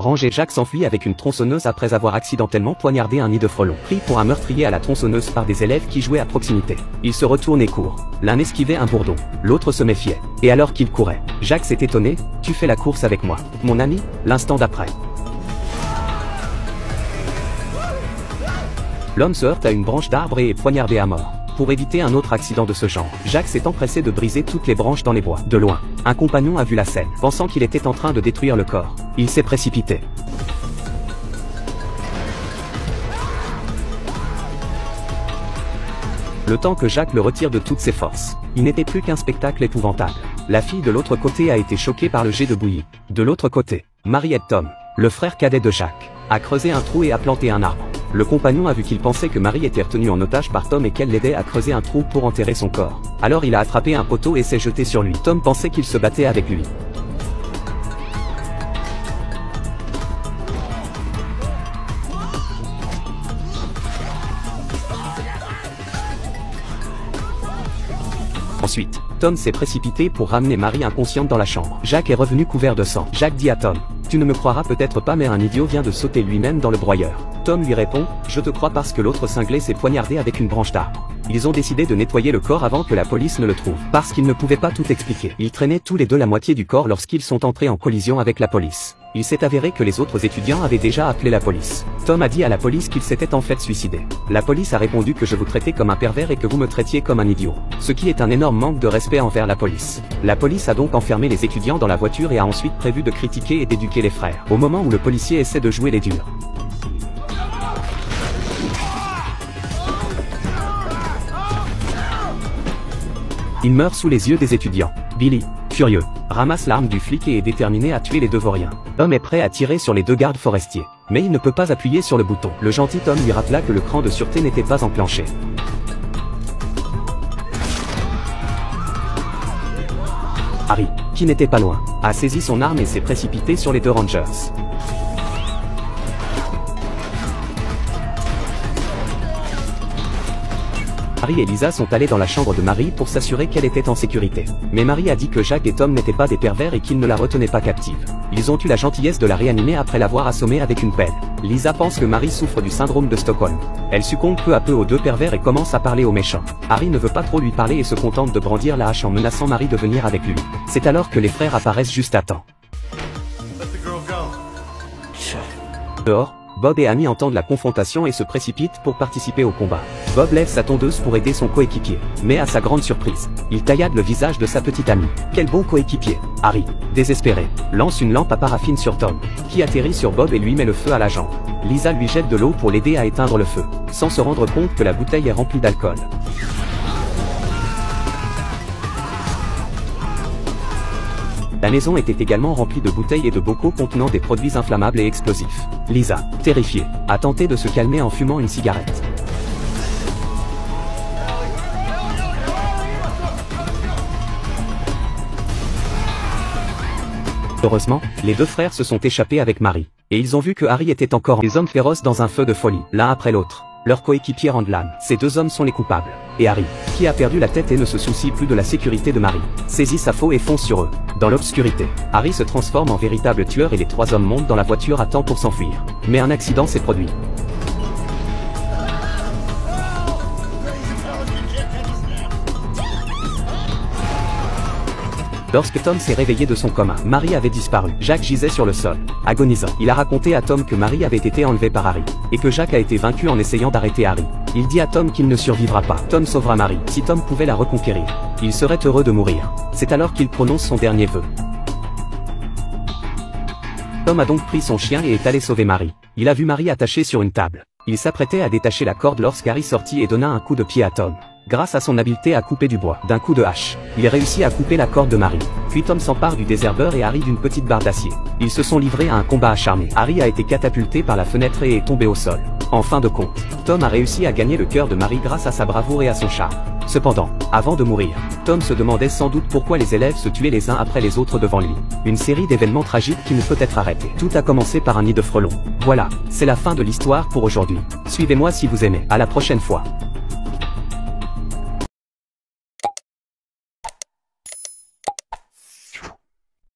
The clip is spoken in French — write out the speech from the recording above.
Rangé, Jacques s'enfuit avec une tronçonneuse après avoir accidentellement poignardé un nid de frelons. Pris pour un meurtrier à la tronçonneuse par des élèves qui jouaient à proximité. Il se retourne et court. L'un esquivait un bourdon, l'autre se méfiait. Et alors qu'il courait, Jacques s'est étonné, « Tu fais la course avec moi, mon ami ?» L'instant d'après. L'homme se heurte à une branche d'arbre et est poignardé à mort. Pour éviter un autre accident de ce genre, Jacques s'est empressé de briser toutes les branches dans les bois. De loin, un compagnon a vu la scène. Pensant qu'il était en train de détruire le corps, il s'est précipité. Le temps que Jacques le retire de toutes ses forces. Il n'était plus qu'un spectacle épouvantable. La fille de l'autre côté a été choquée par le jet de bouillie. De l'autre côté, Marie et Tom, le frère cadet de Jacques, a creusé un trou et a planté un arbre. Le compagnon a vu qu'il pensait que Marie était retenue en otage par Tom et qu'elle l'aidait à creuser un trou pour enterrer son corps. Alors il a attrapé un poteau et s'est jeté sur lui. Tom pensait qu'il se battait avec lui. Ensuite, Tom s'est précipité pour ramener Marie inconsciente dans la chambre. Jacques est revenu couvert de sang. Jacques dit à Tom, « Tu ne me croiras peut-être pas mais un idiot vient de sauter lui-même dans le broyeur. » Tom lui répond, « Je te crois parce que l'autre cinglé s'est poignardé avec une branche d'arbre. » Ils ont décidé de nettoyer le corps avant que la police ne le trouve. Parce qu'ils ne pouvaient pas tout expliquer. Ils traînaient tous les deux la moitié du corps lorsqu'ils sont entrés en collision avec la police. Il s'est avéré que les autres étudiants avaient déjà appelé la police. Tom a dit à la police qu'il s'était en fait suicidé. La police a répondu que je vous traitais comme un pervers et que vous me traitiez comme un idiot. Ce qui est un énorme manque de respect envers la police. La police a donc enfermé les étudiants dans la voiture et a ensuite prévu de critiquer et d'éduquer les frères. Au moment où le policier essaie de jouer les durs. Il meurt sous les yeux des étudiants. Billy, furieux, ramasse l'arme du flic et est déterminé à tuer les deux vauriens. Tom est prêt à tirer sur les deux gardes forestiers. Mais il ne peut pas appuyer sur le bouton. Le gentil Tom lui rappela que le cran de sûreté n'était pas enclenché. Harry, qui n'était pas loin, a saisi son arme et s'est précipité sur les deux Rangers. Harry et Lisa sont allés dans la chambre de Marie pour s'assurer qu'elle était en sécurité. Mais Marie a dit que Jacques et Tom n'étaient pas des pervers et qu'ils ne la retenaient pas captive. Ils ont eu la gentillesse de la réanimer après l'avoir assommée avec une pelle. Lisa pense que Marie souffre du syndrome de Stockholm. Elle succombe peu à peu aux deux pervers et commence à parler aux méchants. Harry ne veut pas trop lui parler et se contente de brandir la hache en menaçant Marie de venir avec lui. C'est alors que les frères apparaissent juste à temps. Dehors, Bob et Amy entendent la confrontation et se précipitent pour participer au combat. Bob lève sa tondeuse pour aider son coéquipier, mais à sa grande surprise, il taillade le visage de sa petite amie. Quel bon coéquipier! Harry, désespéré, lance une lampe à paraffine sur Tom, qui atterrit sur Bob et lui met le feu à la jambe. Lisa lui jette de l'eau pour l'aider à éteindre le feu, sans se rendre compte que la bouteille est remplie d'alcool. La maison était également remplie de bouteilles et de bocaux contenant des produits inflammables et explosifs. Lisa, terrifiée, a tenté de se calmer en fumant une cigarette. Heureusement, les deux frères se sont échappés avec Marie, et ils ont vu que Harry était encore des hommes féroces dans un feu de folie, l'un après l'autre. Leurs coéquipiers rendent l'âme. Ces deux hommes sont les coupables. Et Harry, qui a perdu la tête et ne se soucie plus de la sécurité de Marie, saisit sa faux et fonce sur eux. Dans l'obscurité, Harry se transforme en véritable tueur et les trois hommes montent dans la voiture à temps pour s'enfuir. Mais un accident s'est produit. Lorsque Tom s'est réveillé de son coma, Marie avait disparu. Jacques gisait sur le sol, agonisant. Il a raconté à Tom que Marie avait été enlevée par Harry, et que Jacques a été vaincu en essayant d'arrêter Harry. Il dit à Tom qu'il ne survivra pas. Tom sauvera Marie. Si Tom pouvait la reconquérir, il serait heureux de mourir. C'est alors qu'il prononce son dernier vœu. Tom a donc pris son chien et est allé sauver Marie. Il a vu Marie attachée sur une table. Il s'apprêtait à détacher la corde lorsqu'Harry sortit et donna un coup de pied à Tom. Grâce à son habileté à couper du bois, d'un coup de hache, il réussit à couper la corde de Marie. Puis Tom s'empare du désherbeur et Harry d'une petite barre d'acier. Ils se sont livrés à un combat acharné. Harry a été catapulté par la fenêtre et est tombé au sol. En fin de compte, Tom a réussi à gagner le cœur de Marie grâce à sa bravoure et à son charme. Cependant, avant de mourir, Tom se demandait sans doute pourquoi les élèves se tuaient les uns après les autres devant lui. Une série d'événements tragiques qui ne peut être arrêtée. Tout a commencé par un nid de frelons. Voilà, c'est la fin de l'histoire pour aujourd'hui. Suivez-moi si vous aimez. À la prochaine fois.